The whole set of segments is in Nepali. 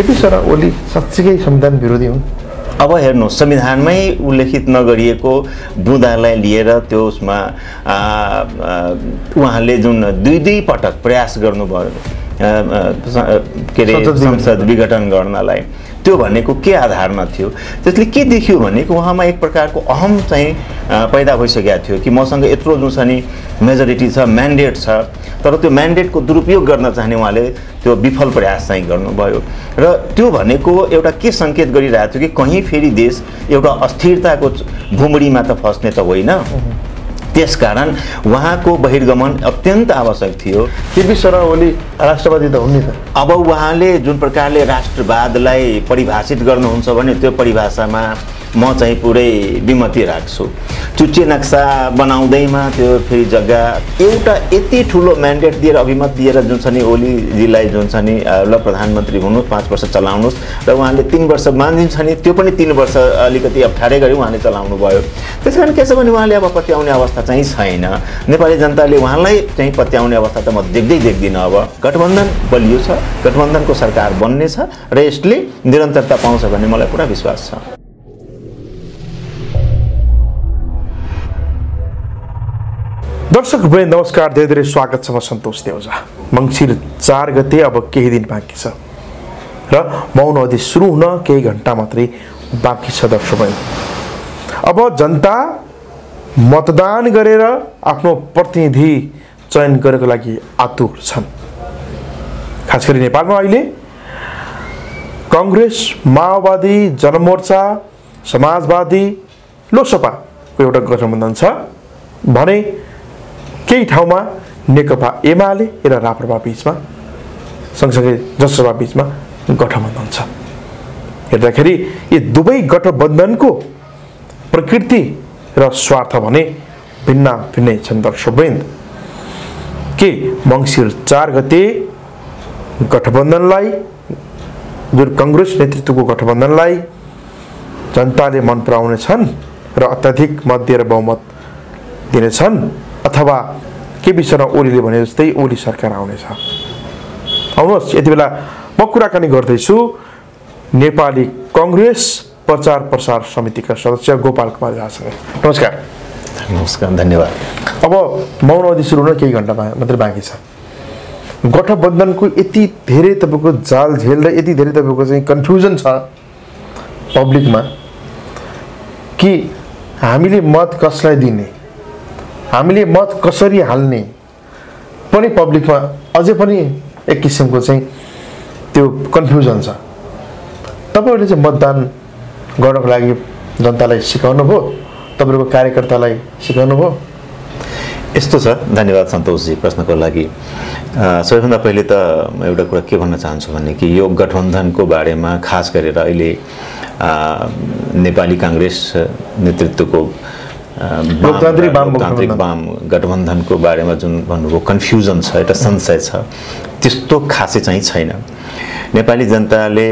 केपी शर्मा ओली साँच्चीकै संविधान विरोधी हुन्? अब हेर्नुहोस्, संविधानमै उल्लेखित नगरिएको बुँदालाई लिएर त्यो उसमा उहाँले जुन दुई पटक प्रयास गर्नुभयो के अरे संसद विघटन गर्नलाई, त्यो भनेको के आधारमा थियो? त्यसले के देखियो भने उहाँमा एक प्रकारको अहम चाहिँ पैदा भइसकेको थियो कि मसँग यत्रो जुन छ नि मेजोरिटी छ, म्यान्डेट छ, तर त्यो म्यान्डेटको दुरुपयोग गर्न चाहने उहाँले त्यो विफल प्रयास चाहिँ गर्नुभयो। र त्यो भनेको एउटा के सङ्केत गरिरहेको थियो कि कहीँ फेरि देश एउटा अस्थिरताको भुमडीमा त फस्ने त होइन। त्यसकारण उहाँको बहिर्गमन अत्यन्त आवश्यक थियो। केपी शर्मा ओली राष्ट्रवादी त हुन् नि त। अब उहाँले जुन प्रकारले राष्ट्रवादलाई परिभाषित गर्नुहुन्छ भने त्यो परिभाषामा म चाहिँ पुरै विमति राख्छु। चुच्चे नक्सा बनाउँदैमा त्यो फेरि जग्गा एउटा यति ठुलो म्यान्डेट दिएर अभिमत दिएर जुन छ नि ओलीजीलाई जुन छ नि ल प्रधानमन्त्री हुनुहोस्, 5 वर्ष चलाउनुहोस्, र उहाँले 3 वर्ष मानिन्छ नि त्यो पनि 3 वर्ष अलिकति अप्ठ्यारै गरी उहाँले चलाउनु भयो। त्यसकारण के छ भने उहाँले अब पत्याउने अवस्था चाहिँ छैन। नेपाली जनताले उहाँलाई चाहिँ पत्याउने अवस्था त म देख्दिनँ। अब गठबन्धन बलियो छ, गठबन्धनको सरकार बन्ने छ र यसले निरन्तरता पाउँछ भन्ने मलाई पुरा विश्वास छ। दर्शक वृन्द नमस्कार, धेरै धेरै स्वागत छ। म सन्तोष देउजा। मङ्सिर 4 गते अब केही दिन बाँकी छ र मौन अवधि सुरु हुन केही घन्टा मात्रै बाँकी छ। दर्शक वृन्द, अब जनता मतदान गरेर आफ्नो प्रतिनिधि चयन गरेको लागि आतुर छन्। खास गरी नेपालमा अहिले कांग्रेस, माओवादी, जनमोर्चा, समाजवादी, लोकसभाको एउटा गठबन्धन छ भने केही ठाउँमा नेकपा एमाले र राप्रपा बीचमा, सँगसँगै जसपा बीचमा गठबन्धन छ। हेर्दाखेरि यी दुवै गठबन्धनको प्रकृति र स्वार्थ भने भिन्नै छन्। दर्शकवृन्द, के मङ्सिर 4 गते गठबन्धनलाई, जुन कांग्रेस नेतृत्वको गठबन्धनलाई जनताले मन पराउनेछन् र अत्याधिक मत दिएर बहुमत दिनेछन्, अथवा केपी शर्मा ओलीले भने जस्तै ओली सरकार आउनेछ? आउनुहोस्, यति बेला म कुराकानी गर्दैछु नेपाली कांग्रेस प्रचार प्रसार समितिका सदस्य गोपाल कुमार झासँग। नमस्कार। नमस्कार, धन्यवाद। अब मौन अवधि सुरु हुन केही घन्टा मात्रै बाँकी छ। गठबन्धनको यति धेरै तपाईँको जालझेल र यति धेरै तपाईँको चाहिँ कन्फ्युजन छ पब्लिकमा कि हामीले मत कसलाई दिने, हामीले मत कसरी हाल्ने पनि पब्लिकमा अझै पनि एक किसिमको चाहिँ त्यो कन्फ्युजन छ। तपाईँहरूले चाहिँ मतदान गर्नको लागि जनतालाई सिकाउनु भयो, तपाईँहरूको कार्यकर्तालाई सिकाउनु भयो? यस्तो छ। धन्यवाद सन्तोषजी प्रश्नको लागि। सबैभन्दा पहिले त म एउटा कुरा के भन्न चाहन्छु भने कि यो गठबन्धनको बारेमा खास गरेर अहिले नेपाली कांग्रेस नेतृत्वको लोकतान्त्रिक वाम गठबन्धनको बारेमा जुन भन्नुभयो कन्फ्युजन छ, एउटा संशय छ, त्यस्तो खासै चाहिँ छैन। नेपाली जनताले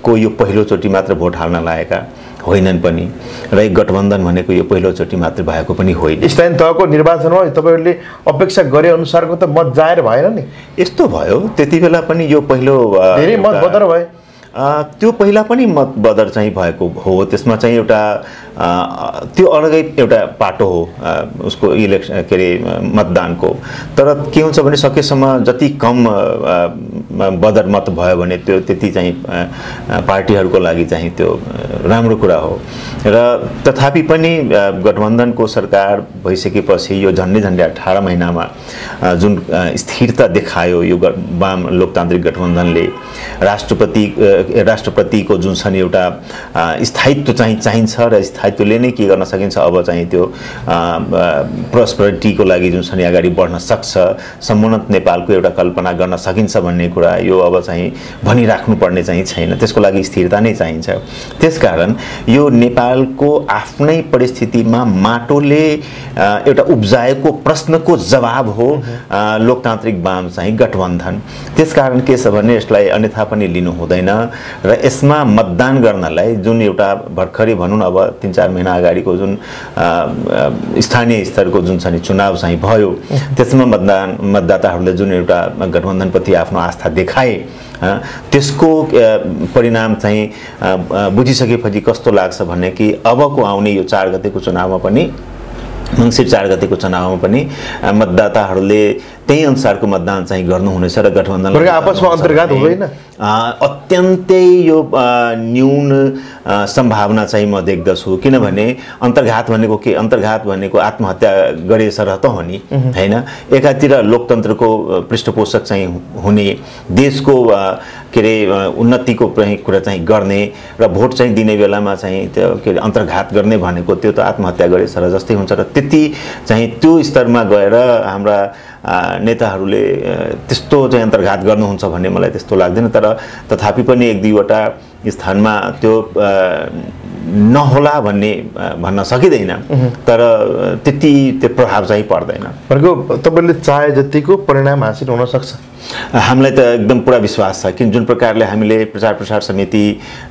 को यो पहिलोचोटि मात्र भोट हाल्न लागेका होइनन् पनि र एक गठबन्धन भनेको यो पहिलोचोटि मात्र भएको पनि होइन। स्थानीय तहको निर्वाचनमा तपाईँहरूले अपेक्षा गरे अनुसारको त मत जाहेर भएन नि? यस्तो भयो, त्यति बेला पनि यो पहिलो धेरै मत बदर भयो। त्यो पहिला पनि मत बदर चाहिँ भएको हो। त्यसमा चाहिँ एउटा त्यो अलगै एउटा पाटो हो उसको इलेक्सन के अरे मतदानको। तर के हुन्छ भने सकेसम्म जति कम बदर मत भयो भने त्यो त्यति चाहिँ पार्टीहरूको लागि चाहिँ त्यो राम्रो कुरा हो। र तथापि पनि गठबन्धनको सरकार भइसकेपछि यो झन्डै 18 महिनामा जुन स्थिरता देखायो यो वाम लोकतान्त्रिक गठबन्धनले, राष्ट्रपतिको जुन छ नि एउटा स्थायित्व चाहिँ चाहिन्छ र स्थायित्वले नै के गर्न सकिन्छ, अब चाहिँ त्यो प्रोस्पेरिटीको लागि जुन छ नि अगाडि बढ्न सक्छ, समुन्नत नेपालको एउटा कल्पना गर्न सकिन्छ भन्ने कुरा यो अब चाहिँ भनिराख्नुपर्ने चाहिँ छैन। त्यसको लागि स्थिरता नै चाहिन्छ। त्यसकारण यो नेपालको आफ्नै परिस्थितिमा माटोले एउटा उब्जाएको प्रश्नको जवाब हो लोकतान्त्रिक वाम चाहिँ गठबन्धन। त्यसकारण के छ भने यसलाई अन्यथा पनि लिनु हुँदैन र यसमा मतदान गर्नलाई जुन एउटा भर्खरै भनौँ अब 3-4 महिना अगाडिको जुन स्थानीय स्तरको जुन छ नि चुनाव चाहिँ भयो, त्यसमा मतदाताहरूले जुन एउटा गठबन्धनप्रति आफ्नो आस्था देखाए त्यसको परिणाम चाहिँ बुझिसकेपछि कस्तो लाग्छ भने कि अबको आउने यो 4 गतेको चुनावमा पनि मङ्सिर 4 गतेको चुनावमा पनि मतदाताहरूले त्यही अनुसारको मतदान चाहिँ गर्नुहुनेछ र गठबन्धनले आपसमा अन्तर्घात हुँदैन अत्यन्तै यो न्यून सम्भावना चाहिँ म देख्दछु किनभने अन्तर्घात भनेको के अन्तर्घात भनेको आत्महत्या गरे सरह त हो नि हैन एकातिर लोकतन्त्रको पृष्ठपोषक चाहिँ हुने देशको के रे उन्नतिको कुरा चाहिँ गर्ने र भोट चाहिँ दिने बेलामा चाहिँ त्यो के रे अन्तर्घात गर्ने भनेको त्यो त आत्महत्या गरे सरह जस्तै हुन्छ र त्यति चाहिँ त्यो स्तरमा गएर हाम्रा नेताहरूले त्यस्तो चाहिँ अन्तर्घात गर्नुहुन्छ भन्ने मलाई त्यस्तो लाग्दैन तर तथापि पनि एक दुईवटा स्थानमा त्यो नहोला भन्ने भन्न सकिँदैन तर त्यति त्यो प्रभाव चाहिँ पर्दैन भनेको तपाईले चाहे जतिको परिणाम हासिल हुन सक्छ हामीलाई त एकदम पुरा विश्वास छ किन जुन प्रकारले हामीले प्रचार प्रसार समिति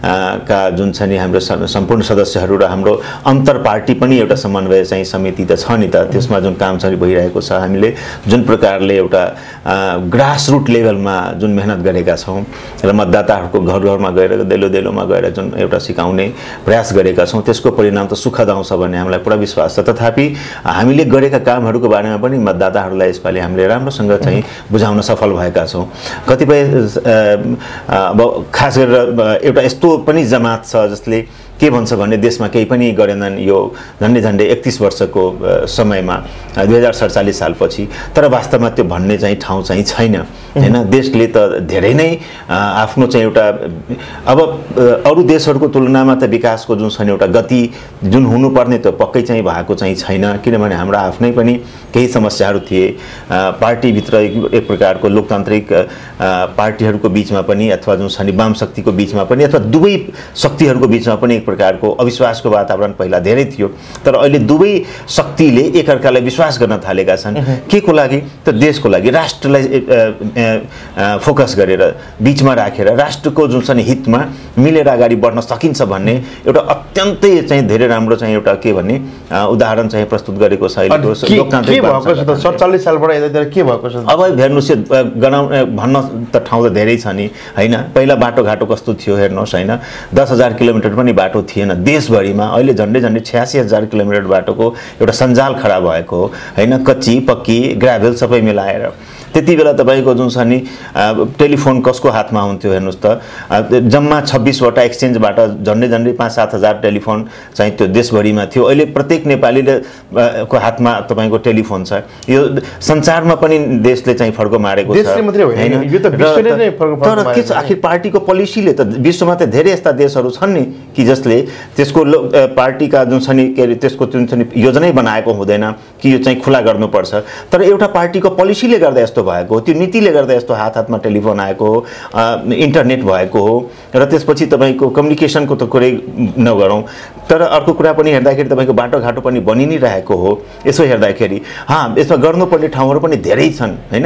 का जुन छ नि हाम्रो सम्पूर्ण सदस्यहरू र हाम्रो अन्तर पार्टी पनि एउटा समन्वय चाहिँ समिति त छ नि त त्यसमा जुन काम चाहिँ भइरहेको छ हामीले जुन प्रकारले एउटा ग्रासरुट लेभलमा जुन मेहनत गरेका छौं र मतदाताहरूको घर घरमा गएर देलो देलोमा गएर जुन एउटा सिकाउने प्रयास गरेका छौं त्यसको परिणाम त सुखद आउँछ भन्ने हामीलाई पुरा विश्वास छ तथापि हामीले गरेका कामहरूको बारेमा पनि मतदाताहरूलाई यसपालि हामीले राम्रोसँग चाहिँ बुझाउन सफल भएका छौं कतिपय अब खास गरेर एउटा यस्तो पनि जमात छ जसले के भन्छ भने देशमा केही पनि गरेनन् यो झन्डै 31 वर्षको समयमा 2047 सालपछि तर वास्तवमा त्यो भन्ने चाहिँ ठाउँ चाहिँ छैन हैन देशले त धेरै नै आफ्नो चाहिँ एउटा अब अरु देशहरुको तुलनामा त विकासको जुन छ एउटा गति जुन हुनुपर्ने त पक्कै चाहिँ भएको चाहिँ छैन किनभने हाम्रो आफ्नै पनि केही समस्याहरू थिए पार्टी भित्र एक प्रकारको लोकतान्त्रिक पार्टीहरुको बीचमा पनि अथवा जुन छ वाम शक्तिको बीचमा पनि अथवा दुवै शक्तिहरुको बीचमा पनि एक प्रकारको अविश्वासको वातावरण पहिला धेरै थियो तर अहिले दुवै शक्तिले एकअर्कालाई विश्वास गर्न थालेका छन् के को लागि त देशको लागि राष्ट्रलाई फोकस गरेर बीचमा राखेर राष्ट्रको जुन छ हितमा मिलेर अगाडि बढ्न सकिन्छ भन्ने एउटा अत्यन्तै चाहिँ धेरै राम्रो चाहिँ एउटा के भन्ने उदाहरण चाहिँ प्रस्तुत गरेको छ अहिलेको लोकतान्त्रिक 47 सालबाट यतातिर के भएको छ अब हेर्नुस् भन्न त ठाउँ त धेरै छ नि हैन पहिला बाटोघाटो कस्तो थियो हेर्नुस् हैन 10,000 किलोमिटर पनि बाटो थिएन देशभरिमा अहिले झन्डै 86,000 किलोमिटर बाटोको एउटा सञ्जाल खडा भएको हो हैन कच्ची पक्की ग्राभेल सबै मिलाएर त्यति बेला तपाईको जुन छ नि टेलिफोन कसको हातमा हुन्थ्यो हेर्नुस् त जम्मा 26 वटा एक्सचेन्जबाट झन्डै 5-7,000 टेलिफोन चाहिँ त्यो देशभरिमा थियो अहिले प्रत्येक नेपालीले को हातमा तपाईको टेलिफोन छ यो संसारमा पनि देशले चाहिँ फड्को मारेको छ देशले मात्रै होइन यो त विश्वले नै फड्को तर के छ आखिर पार्टीको पोलिसीले त विश्वमा त धेरै यस्ता देशहरू छन् नि कि जसले त्यसको पार्टीका जुन छ नि के त्यसको जुन छ नि योजनै बनाएको हुँदैन कि यो चाहिँ खुला गर्नुपर्छ तर एउटा पार्टीको पोलिसीले गर्दा यस्तो भएको त्यो नीतिले गर्दा यस्तो हातमा टेलिफोन आएको हो इन्टरनेट भएको हो र त्यसपछि तपाईको कम्युनिकेसनको त कुरै नगरौं तर अर्को कुरा पनि हेर्दाखेरि तपाईको बाटोघाटो पनि बनि नै रहेको हो यसो हेर्दाखेरि यसमा गर्नुपर्ने ठाउँहरू पनि धेरै छन् हैन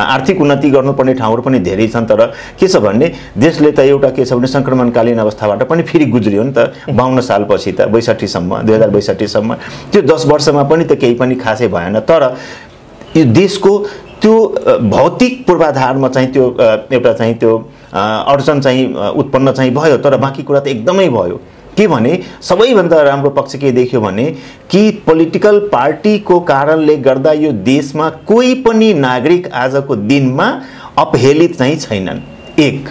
आर्थिक उन्नति गर्नुपर्ने ठाउँहरू पनि धेरै छन् तर के छ भन्ने देशले त एउटा के छ भने संक्रमणकालीन अवस्थाबाट पनि फेरि गुज्रियो नि त 52 सालपछि त 62 सम्म 2062 सम्म त्यो 10 वर्षमा पनि त केही पनि खासै भएन तर यो देशको त्यो भौतिक पूर्वाधारमा चाहिँ त्यो एउटा चाहिँ त्यो अडचन चाहिँ उत्पन्न चाहिँ भयो तर बाँकी कुरा त एकदमै भयो के भने सबैभन्दा राम्रो पक्ष के देख्यो भने कि पोलिटिकल पार्टीको कारणले गर्दा यो देशमा कोही पनि नागरिक आजको दिनमा अपहेलित चाहिँ छैनन् एक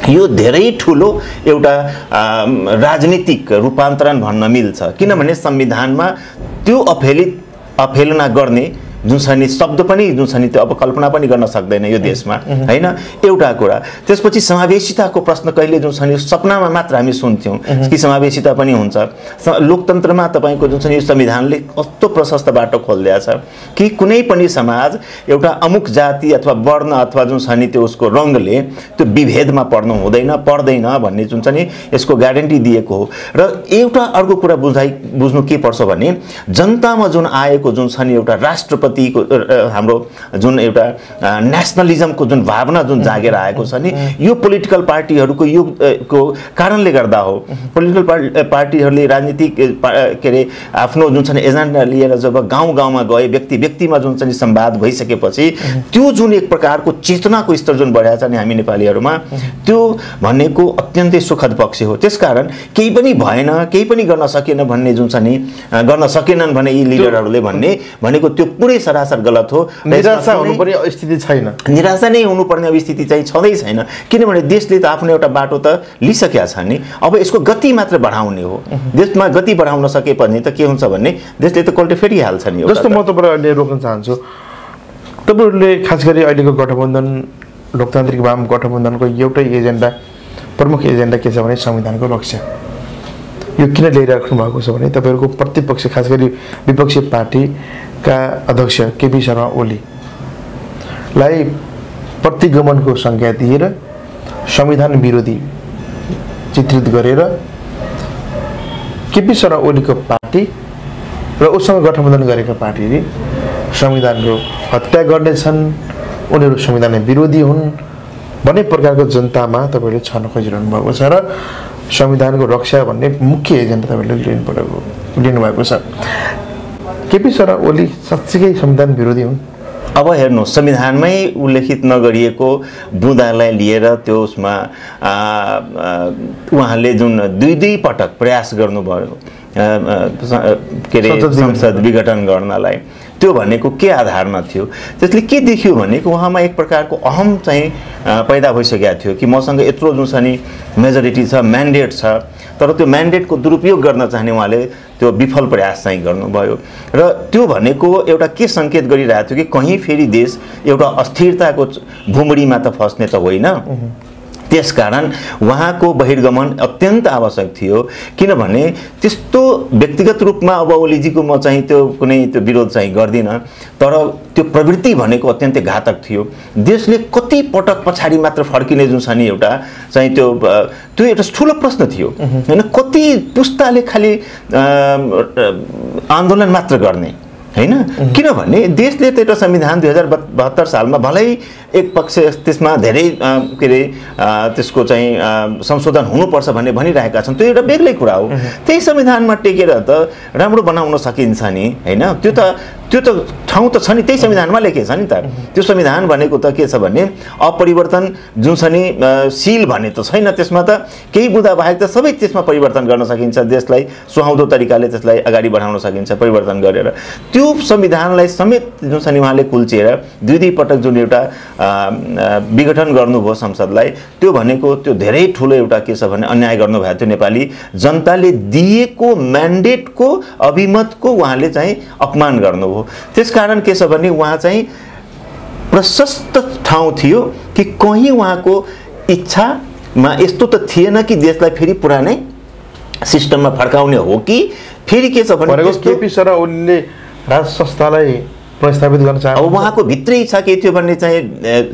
यो धेरै ठूलो एउटा राजनीतिक रूपान्तरण भन्न मिल्छ किनभने संविधानमा त्यो अपहेलना गर्ने जुन छ नि शब्द पनि जुन छ नि त्यो अब कल्पना पनि गर्न सक्दैन यो देशमा हैन एउटा कुरा त्यसपछि समावेशिताको प्रश्न कहिले जुन छ नि सपनामा मात्र हामी सुन्थ्यौं कि समावेशिता पनि हुन्छ लोकतन्त्रमा तपाईको जुन छ नि संविधानले कस्तो प्रशस्त बाटो खोल्दिया छ कि कुनै पनि समाज एउटा अमुक जाति अथवा वर्ण अथवा जुन छ नि त्यो उसको रंगले त्यो विभेदमा पर्दैन भन्ने जुन छ नि यसको ग्यारेन्टी दिएको हो र एउटा अर्को कुरा बुझ्नु के पर्छ भने जनतामा जुन आएको जुन छ नि एउटा राष्ट्रपति राष्ट्रपतिको हाम्रो जुन एउटा नेसनलिजमको जुन भावना जुन जागेर आएको छ नि, यो पोलिटिकल पार्टीहरूको यो को कारणले गर्दा हो। पोलिटिकल पार्टीहरूले राजनीतिक के अरे आफ्नो जुन चाहिँ एजेन्डा लिएर जब गाउँ गाउँमा गए, व्यक्ति व्यक्तिमा जुन चाहिँ संवाद भइसकेपछि त्यो जुन एक प्रकारको चेतनाको स्तर जुन बढाएको छ नि हामी नेपालीहरूमा, त्यो भनेको अत्यन्तै सुखद पक्ष हो। त्यसकारण केही पनि भएन, केही पनि गर्न सकेन भन्ने जुन छ नि, गर्न सकेनन् भने यी लिडरहरूले भन्ने भनेको त्यो पुरै सरासर गलत हो। निराशा हुनुपर्ने स्थिति छैन, निराशा नै हुनुपर्ने अब स्थिति चाहिँ छँदै छैन, किनभने देशले त आफ्नो एउटा बाटो त लिइसकेको छ नि। अब यसको गति मात्र बढाउने हो। देशमा गति बढाउन सकेपछि त के हुन्छ भन्ने देशले त कल्टे फेरिहाल्छ नि। जस्तो म तपाईँलाई अहिले रोक्न चाहन्छु, तपाईँहरूले खास गरी अहिलेको गठबन्धन लोकतान्त्रिक वाम गठबन्धनको एउटै एजेन्डा, प्रमुख एजेन्डा के छ भने संविधानको रक्षा। यो किन ल्याइराख्नु भएको छ भने तपाईँहरूको प्रतिपक्ष खास गरी विपक्षी पार्टीका अध्यक्ष केपी शर्मा ओलीलाई प्रतिगमनको संज्ञा दिएर संविधान विरोधी चित्रित गरेर केपी शर्मा ओलीको पार्टी र उसँग गठबन्धन गरेका पार्टीले संविधानको हत्या गर्नेछन्, उनीहरू संविधान विरोधी हुन् भन्ने प्रकारको जनतामा तपाईँले छर्न खोजिरहनु भएको छ र संविधानको रक्षा भन्ने मुख्य एजेन्डा तपाईँले लिनुभएको छ। केपी शर्मा ओली साँच्चीकै संविधान विरोधी हुन्? अब हेर्नुहोस्, संविधानमै उल्लेखित नगरिएको बुँदालाई लिएर त्यो उसमा उहाँले जुन दुई पटक प्रयास गर्नुभयो के अरे संसद विघटन गर्नलाई, त्यो भनेको के आधारमा थियो? त्यसले के देखियो भनेको उहाँमा एक प्रकारको अहम चाहिँ पैदा भइसकेको थियो कि मसँग यत्रो जुन छ नि मेजोरिटी छ, म्यान्डेट छ, तर त्यो म्यान्डेटको दुरुपयोग गर्न चाहने उहाँले त्यो विफल प्रयास चाहिँ गर्नुभयो। र त्यो भनेको एउटा के सङ्केत गरिरहेको थियो कि कहीँ फेरि देश एउटा अस्थिरताको भुमडीमा त फस्ने त होइन। त्यसकारण उहाँको बहिर्गमन अत्यन्त आवश्यक थियो, किनभने त्यस्तो व्यक्तिगत रूपमा अब ओलीजीको म चाहिँ त्यो कुनै त्यो विरोध चाहिँ गर्दिनँ, तर त्यो प्रवृत्ति भनेको अत्यन्तै घातक थियो। देशले कति पटक पछाडि मात्र फर्किने जुन छ नि एउटा चाहिँ त्यो एउटा ठुलो प्रश्न थियो होइन। कति पुस्ताले खालि आन्दोलन मात्र गर्ने होइन, किनभने देशले त एउटा संविधान 2072 सालमा भलै एक पक्ष त्यसमा धेरै के अरे त्यसको चाहिँ संशोधन हुनुपर्छ भन्ने भनिरहेका छन्, त्यो एउटा बेग्लै कुरा हो। त्यही संविधानमा टेकेर त राम्रो बनाउन सकिन्छ नि होइन। त्यो त ठाउँ त छ नि, त्यही संविधानमा लेखेको छ नि त। त्यो संविधान भनेको त के छ भने अपरिवर्तन जुन छ नि शील भन्ने त छैन, त्यसमा त केही बुँदा बाहेक त सबै त्यसमा परिवर्तन गर्न सकिन्छ, देशलाई सुहाउँदो तरिकाले त्यसलाई अगाडि बढाउन सकिन्छ परिवर्तन गरेर। त्यो संविधानलाई समेत जुन छ नि उहाँले कुल्चिएर दुई पटक जुन एउटा विघटन गर्नुभयो संसदलाई, त्यो भनेको त्यो धेरै ठुलो एउटा के छ भने अन्याय गर्नुभएको थियो। नेपाली जनताले दिएको म्यान्डेटको अभिमतको उहाँले चाहिँ अपमान गर्नुभयो। त्यसकारण के छ भने उहाँ चाहिँ प्रशस्त ठाउँ थियो कि कहीँ उहाँको इच्छामा यस्तो त थिएन कि देशलाई फेरि पुरानै सिस्टममा फर्काउने हो कि फेरि के छ भने केपी शर्मा ओलीले राज संस्थालाई प्रस्तावित गर्न चाहे। अब उहाँको भित्रै इच्छा के थियो भन्ने चाहिँ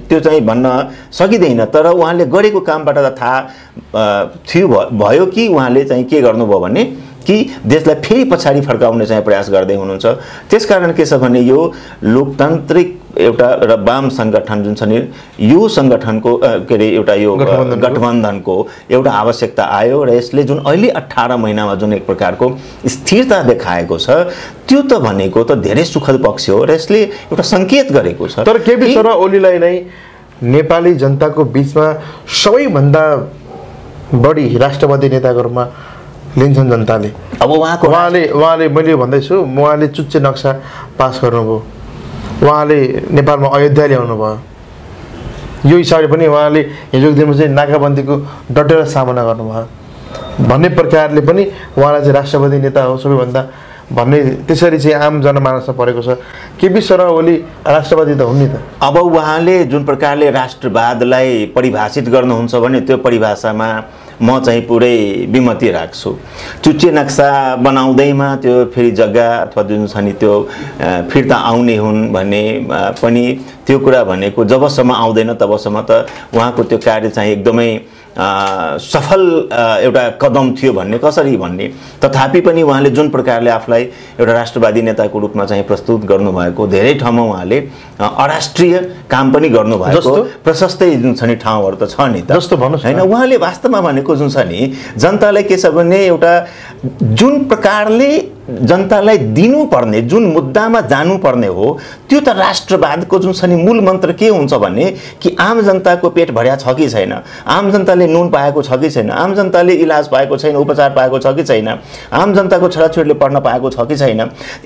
त्यो चाहिँ भन्न सकिँदैन, तर उहाँले गरेको कामबाट त थाहा भयो कि उहाँले चाहिँ के गर्नुभयो भने कि देशलाई फेरि पछाडि फर्काउने चाहिँ प्रयास गर्दै हुनुहुन्छ। त्यसकारण के छ भने यो लोकतान्त्रिक एउटा र वाम सङ्गठन जुन छ नि यो सङ्गठनको के अरे एउटा यो गठबन्धनको एउटा आवश्यकता आयो र यसले जुन अहिले 18 महिनामा जुन एक प्रकारको स्थिरता देखाएको छ त्यो त भनेको त धेरै सुखद पक्ष हो र यसले एउटा सङ्केत गरेको छ। तर केपी शर्मा ओलीलाई नै नेपाली जनताको बीचमा सबैभन्दा बढी राष्ट्रवादी नेताको रूपमा लिन्छन् जनताले। अब उहाँले मैले भन्दैछु, उहाँले चुच्चे नक्सा पास गर्नुभयो, उहाँले नेपालमा अयोध्या ल्याउनु भयो, यो हिसाबले पनि उहाँले हिजोको दिनमा चाहिँ नाकाबन्दीको डटेर सामना गर्नुभयो भन्ने प्रकारले पनि उहाँलाई चाहिँ राष्ट्रवादी नेता हो सबैभन्दा भन्ने त्यसरी चाहिँ आम जनमानसमा परेको छ। केपी शर्मा ओली राष्ट्रवादी त हुन् नि त। अब उहाँले जुन प्रकारले राष्ट्रवादलाई परिभाषित गर्नुहुन्छ भने त्यो परिभाषामा म चाहिँ पुरै विमति राख्छु। चुच्चे नक्सा बनाउँदैमा त्यो फेरि जग्गा अथवा जुन छ नि त्यो फिर्ता आउने हुन् भन्ने पनि त्यो कुरा भनेको जबसम्म आउँदैन तबसम्म त उहाँको त्यो कार्य चाहिँ एकदमै सफल एउटा कदम थियो भन्ने कसरी भन्ने। तथापि पनि उहाँले जुन प्रकारले आफूलाई एउटा राष्ट्रवादी नेताको रूपमा चाहिँ प्रस्तुत गर्नुभएको धेरै ठाउँमा उहाँले अराष्ट्रिय काम पनि गर्नुभएको प्रशस्तै जुन छ नि ठाउँहरू त छ नि त जस्तो भन्नुहोस् हैन। उहाँले वास्तवमा भनेको जुन छ नि जनतालाई के छ भने एउटा जुन प्रकारले जनतालाई दिनुपर्ने जुन मुद्दामा जानुपर्ने हो त्यो त राष्ट्रवादको जुन छ नि मूल मन्त्र के हुन्छ भने कि आम जनताको पेट भर्या छ कि छैन, आम जनताले नुन पाएको छ कि छैन, आम जनताले इलाज पाएको छैन, उपचार पाएको छ कि छैन, आम जनताको छोराछोरीले पढ्न पाएको छ कि छैन,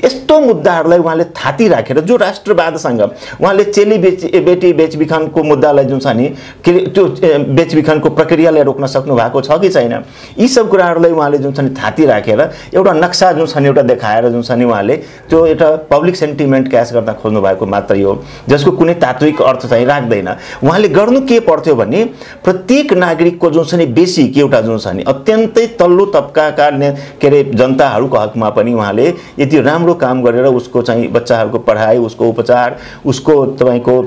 यस्तो मुद्दाहरूलाई उहाँले थाती राखेर जो राष्ट्रवादसँग उहाँले चेली बेटी बेचबिखनको मुद्दालाई जुन छ नि त्यो बेचबिखनको प्रक्रियालाई रोक्न सक्नु भएको छ कि छैन, यी सब कुराहरूलाई उहाँले जुन छ नि थाती राखेर एउटा नक्सा जुन छ नि एउटा देखाएर जुन छ नि उहाँले त्यो एउटा पब्लिक सेन्टिमेन्ट क्याच गर्न खोज्नु भएको मात्रै हो जसको कुनै तात्विक अर्थ चाहिँ राख्दैन। उहाँले गर्नु के पर्थ्यो भने प्रत्येक नागरिकको जुन छ नि बेसिक एउटा जुन छ नि अत्यन्तै तल्लो तबकाका के अरे जनताहरूको हकमा पनि उहाँले यति राम्रो काम गरेर उसको चाहिँ बच्चाहरूको पढाइ, उसको उपचार, उसको तपाईँको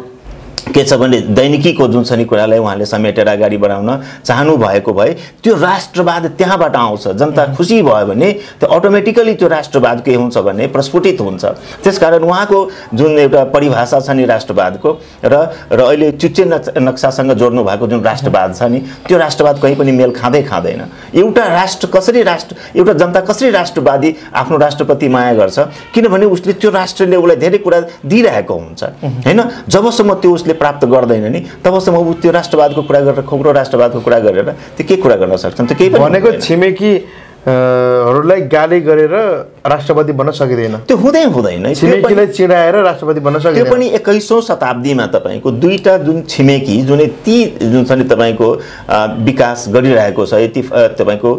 के छ भने दैनिकीको जुन छ नि कुरालाई उहाँले समेटेर अगाडि बढाउन चाहनु भएको भए त्यो राष्ट्रवाद त्यहाँबाट आउँछ। जनता खुसी भयो भने त्यो अटोमेटिकली त्यो राष्ट्रवाद के हुन्छ भने प्रस्फुटित हुन्छ। त्यसकारण उहाँको जुन एउटा परिभाषा छ नि राष्ट्रवादको र अहिले चुच्चे नक्सासँग जोड्नु भएको जुन राष्ट्रवाद छ नि त्यो राष्ट्रवाद कहीँ पनि मेल खाँदैन। एउटा राष्ट्र कसरी एउटा जनता कसरी राष्ट्रवादी आफ्नो राष्ट्रप्रति माया गर्छ किनभने उसले त्यो राष्ट्रले उसलाई धेरै कुरा दिइरहेको हुन्छ हैन। जबसम्म त्यो उसले प्राप्त गर्दैन नि तबसम्म उ त्यो राष्ट्रवादको कुरा गरेर खोक्रो राष्ट्रवादको कुरा गरेर त्यो के कुरा गर्न सक्छन्? त्यो केही पनि भनेको छिमेकीहरूलाई गाली गरेर राष्ट्रवादी बन्न सकिँदैन, त्यो हुँदैन। छिमेकीलाई चिडाएर राष्ट्रवादी बन्न सकिँदैन। त्यो पनि 21औं शताब्दीमा तपाईको दुईटा जुन छिमेकी जुन ती जुन छ नि तपाईको विकास गरिरहेको छ, यति तपाईको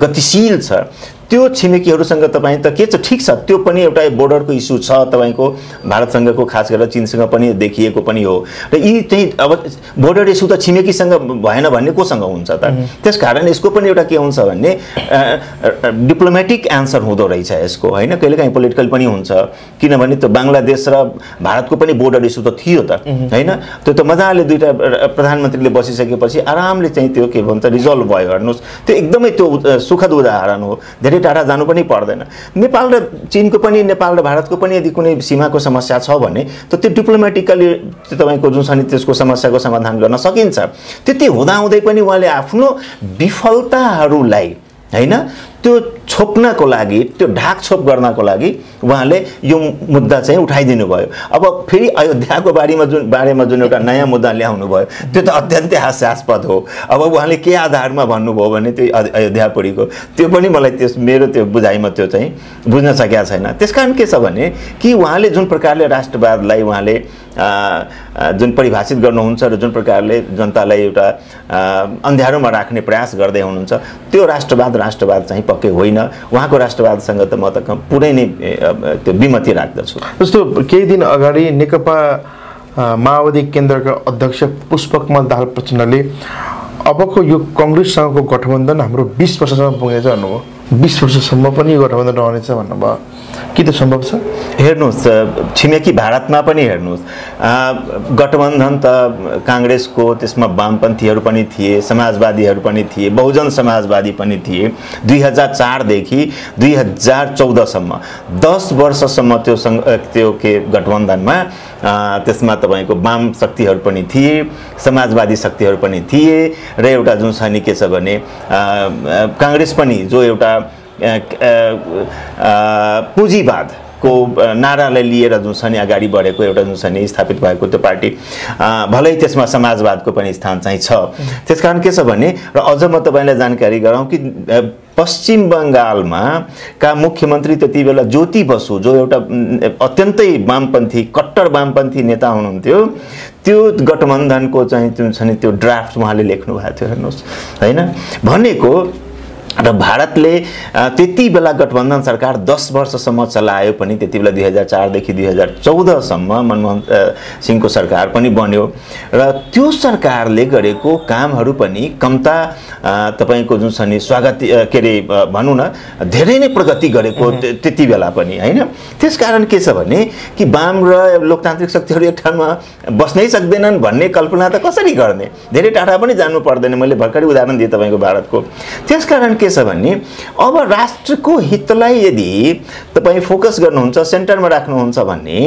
गतिशील छ, त्यो छिमेकीहरूसँग तपाईँ त के छ ठिक छ त्यो पनि एउटा बोर्डरको इस्यु छ तपाईको भारतसँगको खास गरेर चीनसँग पनि देखिएको पनि हो र यी चाहिँ अब बोर्डर इस्यु त छिमेकीसँग भएन भन्ने कोसँग हुन्छ त? त्यसकारण यसको पनि एउटा के हुन्छ भन्ने डिप्लोमेटिक एन्सर हुँदो रहेछ यसको हैन। कहिलेकाहीँ पोलिटिकल पनि हुन्छ किनभने त्यो बङ्गलादेश र भारतको पनि बोर्डर इस्यु त थियो त हैन। त्यो त मजाले दुईटा प्रधानमन्त्रीले बसिसकेपछि आरामले चाहिँ त्यो के भन्छ रिजल्भ भयो। हेर्नुहोस् त्यो एकदमै त्यो सुखद उदाहरण हो, धेरै टाढा जानु पनि पर्दैन। नेपाल र चीनको पनि नेपाल र भारतको पनि यदि कुनै सीमाको समस्या छ भने त त्यो डिप्लोमेटिकली तपाईको जुन छ नि त्यसको समस्याको समाधान गर्न सकिन्छ। त्यति हुँदाहुँदै पनि उहाँले आफ्नो विफलताहरूलाई हैन त्यो छोप्नको लागि त्यो ढाकछोप गर्नको लागि उहाँले यो मुद्दा चाहिँ उठाइदिनु भयो। अब फेरि अयोध्याको बारेमा जुन एउटा नयाँ मुद्दा ल्याउनु भयो त्यो त अत्यन्तै हास्यास्पद हो। अब उहाँले के आधारमा भन्नुभयो भने त्यो अयोध्यापुरीको त्यो पनि मलाई मेरो त्यो बुझाइमा त्यो चाहिँ बुझ्न सकेको छैन। त्यसकारण के छ भने कि उहाँले जुन प्रकारले राष्ट्रवादलाई उहाँले जुन परिभाषित गर्नुहुन्छ र जुन प्रकारले जनतालाई एउटा अन्ध्यारोमा राख्ने प्रयास गर्दै हुनुहुन्छ त्यो राष्ट्रवाद चाहिँ पक्कै होइन। उहाँको राष्ट्रवादसँग त म त पुरै नै त्यो विमति राख्दछु। जस्तो केही दिन अगाडि नेकपा माओवादी केन्द्रका अध्यक्ष पुष्पकमल दाहाल प्रचण्डले अबको यो कांग्रेससँगको गठबन्धन हाम्रो 20 वर्षसम्म पुग्नेछ भन्नुभयो। 20 वर्षसम्म पनि यो गठबन्धन रहनेछ भन्नुभयो। के त सम्भव छ? हेर्नुहोस् छिमेकी भारतमा पनि हेर्नुहोस् गठबन्धन त कांग्रेसको त्यसमा वामपन्थीहरू पनि थिए, समाजवादीहरू पनि थिए, बहुजन समाजवादी पनि थिए। 2004 देखि 2014 सम्म 10 वर्षसम्म त्यो के गठबन्धनमा त्यसमा तपाईको वाम शक्तिहरू पनि थिए, समाजवादी शक्तिहरू पनि थिए र एउटा जुन छ नि के छ भने कांग्रेस पनि जो एउटा पुँजीवादको नारालाई लिएर जुन छ नि अगाडि बढेको एउटा जुन छ नि स्थापित भएको त्यो पार्टी भलै त्यसमा समाजवादको पनि स्थान चाहिँ छ। त्यसकारण के छ भने र अझ म तपाईलाई जानकारी गराउँ कि पश्चिम बंगालमा का मुख्यमन्त्री त्यति बेला ज्योति बसु जो एउटा अत्यन्तै वामपन्थी कट्टर वामपन्थी नेता हुनुहुन्थ्यो त्यो गठबन्धनको चाहिँ जुन छ नि त्यो ड्राफ्ट उहाँले लेख्नु भएको थियो। हेर्नुहोस् हैन भनेको र भारतले त्यति बेला गठबन्धन सरकार 10 वर्षसम्म चलायो पनि, त्यति बेला 2004 देखि 2014 सम्म मनमोहन सिंहको सरकार पनि बन्यो र त्यो सरकारले गरेको कामहरू पनि कम्ता तपाईको जुन छ नि स्वागत के रे भनौँ न धेरै नै प्रगति गरेको त्यति बेला पनि हैन। त्यसकारण के छ भने कि वाम र लोकतान्त्रिक शक्तिहरू एक ठाउँमा बस्नै सक्दैनन् भन्ने कल्पना त कसरी गर्ने, धेरै टाढा पनि जानु पर्दैन। मैले भर्खरै उदाहरण दिएँ तपाईको भारतको। त्यसकारण के छ भने अब राष्ट्रको हितलाई यदि तपाई फोकस गर्नुहुन्छ, सेन्टरमा राख्नुहुन्छ भने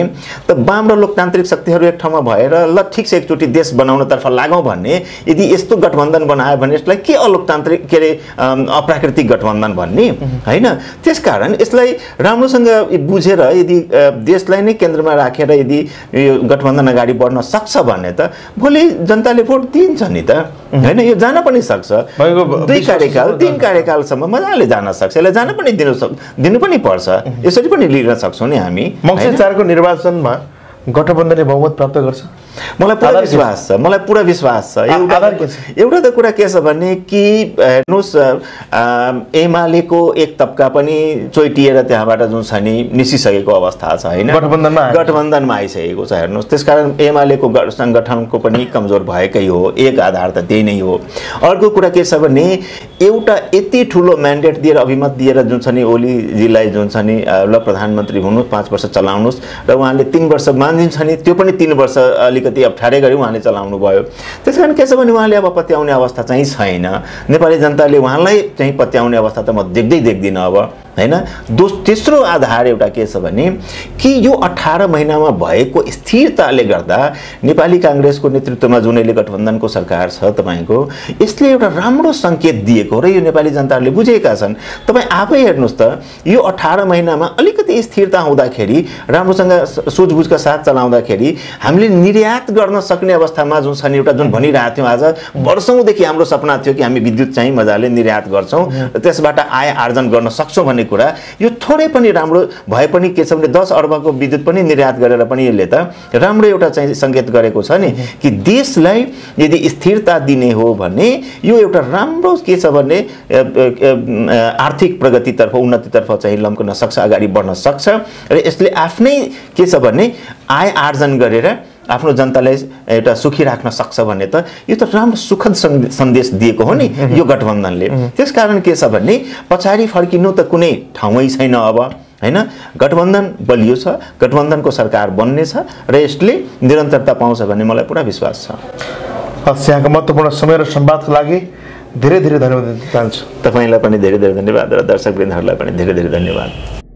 त वाम र लोकतान्त्रिक शक्तिहरू एक ठाउँमा भएर ल ठीक छ एकचोटि देश बनाउनतर्फ लागौँ भन्ने यदि यस्तो गठबन्धन बनायो भने यसलाई के अलोकतान्त्रिक के रे अप्राकृतिक गठबन्धन भन्ने हैन। त्यसकारण यसलाई राम्रोसँग बुझेर यदि देशलाई नै केन्द्रमा राखेर यदि यो गठबन्धन अगाडि बढ्न सक्छ भने त भोलि जनताले भोट दिन्छ नि त हैन। यो जान पनि सक्छ, 2 कार्यकाल 3 कार्यकालसम्म मजाले जान सक्छ, यसलाई जान पनि दिनु पनि पर्छ, यसरी पनि लिन सक्छौँ नि हामी। मङ्सिर 4 को निर्वाचनमा गठबन्धनले बहुमत प्राप्त गर्छ मलाई पुरा विश्वास छ, मलाई पुरा विश्वास छ। एउटा त कुरा के छ भने कि हेर्नुस् एमालेको एक तबका पनि चोइटिएर त्यहाँबाट जुन छ नि निसिसकेको अवस्था छ हैन, गठबन्धनमा आइसकेको छ हेर्नुस्। त्यसकारण एमालेको संगठनको पनि कमजोर भएकै हो, एक आधार त त्यही नै हो। अर्को कुरा के छ भने एउटा यति ठुलो म्यान्डेट दिएर अभिमत दिएर जुन छ नि ओलीजीलाई जुन छ नि ल प्रधानमन्त्री हुनु 5 वर्ष चलाउनुस् र उहाँले 3 वर्ष मानिन्छ नि, त्यो पनि 3 वर्ष अलिकति अप्ठ्यारै गरी उहाँले चलाउनु भयो। त्यसकारण के छ भने उहाँले अब पत्याउने अवस्था चाहिँ छैन। नेपाली जनताले उहाँलाई चाहिँ पत्याउने अवस्था त म देख्दिनँ अब हैन। तेस्रो आधार एउटा के छ भने कि यो 18 महिनामा भएको स्थिरताले गर्दा नेपाली कांग्रेसको नेतृत्वमा जुन अहिले गठबन्धनको सरकार छ तपाईको, यसले एउटा राम्रो संकेत दिएको र यो नेपाली जनताले बुझेका छन्। तपाई आफै हेर्नुस् त यो 18 महिनामा अलिकति स्थिरता हुँदाखेरि, राम्रोसँग सोचबुझका साथ चलाउँदाखेरि हामीले निर्यात गर्न सक्ने अवस्थामा जुन छ नि एउटा जुन भनिरहेको थियौँ आज वर्षौंदेखि हाम्रो सपना थियो कि हामी विद्युत चाहिँ मजाले निर्यात गर्छौं र त्यसबाट आय आर्जन गर्न सक्छौं भन्ने कुरा यो थोरै पनि राम्रो भए पनि के छ भने 10 अर्बको विद्युत पनि निर्यात गरेर पनि यसले त राम्रो एउटा चाहिँ संकेत गरेको छ नि कि देशलाई यदि स्थिरता दिने हो भने यो एउटा राम्रो के छ भने आर्थिक प्रगतितर्फ उन्नतितर्फ चाहिँ लम्कन सक्छ, अगाडि बढ्न सक्छ र यसले आफ्नै के छ भने आय आर्जन गरेर आफ्नो जनतालाई एउटा सुखी राख्न सक्छ भन्ने त यो त राम्रो सुखद सन्देश दिएको हो नि यो गठबन्धनले। त्यसकारण के छ भने पछाडी फर्किनु त कुनै ठाउँै छैन अब हैन। गठबन्धन बलियो छ, गठबन्धनको सरकार बन्ने छ र यसले निरन्तरता पाउँछ भन्ने मलाई पुरा विश्वास छ। यहाँको महत्त्वपूर्ण समय र संवादको लागि धेरै धेरै धन्यवाद दिन चाहन्छु। तपाईलाई पनि धेरै धेरै धन्यवाद र दर्शकवृन्दहरूलाई पनि धेरै धेरै धन्यवाद।